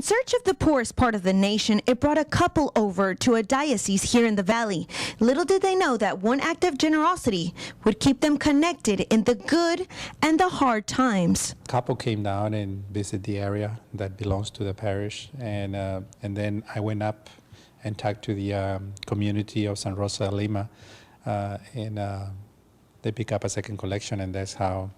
In search of the poorest part of the nation, it brought a couple over to a diocese here in the valley. Little did they know that one act of generosity would keep them connected in the good and the hard times. Couple came down and visited the area that belongs to the parish, and then I went up and talked to the community of San Rosa de Lima, and they pick up a second collection, and that's how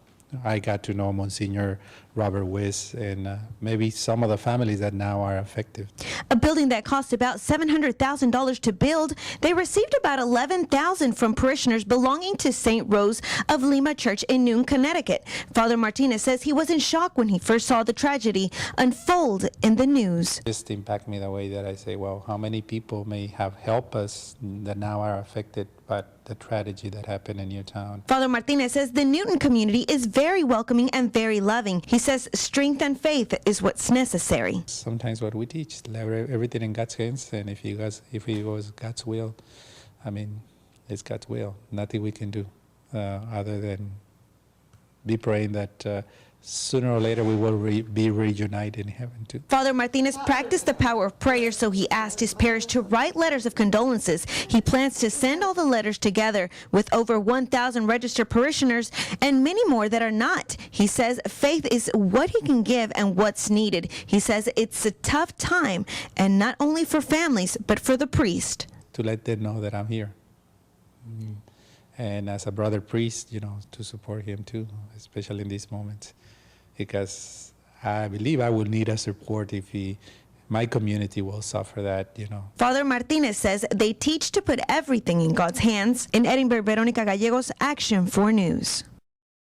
I got to know Monsignor Robert Wiss and maybe some of the families that now are affected. A building that cost about $700,000 to build, they received about $11,000 from parishioners belonging to St. Rose of Lima Church in Newtown, Connecticut. Father Martinez says he was in shock when he first saw the tragedy unfold in the news. It just impacted me the way that I say, well, how many people may have helped us that now are affected by the tragedy that happened in Newtown. Father Martinez says the Newtown community is very welcoming and very loving. He says strength and faith is what's necessary. Sometimes what we teach, everything in God's hands, and if it was God's will, I mean, it's God's will. Nothing we can do other than be praying that sooner or later we will be reunited in heaven too. Father Martinez practiced the power of prayer, so he asked his parish to write letters of condolences. He plans to send all the letters together with over 1,000 registered parishioners and many more that are not. He says faith is what he can give and what's needed. He says it's a tough time, and not only for families, but for the priest. To let them know that I'm here. And as a brother priest, to support him too, especially in these moments. Because I believe I will need a support if my community will suffer that, Father Martinez says they teach to put everything in God's hands. In Edinburgh, Veronica Gallegos, Action 4 News.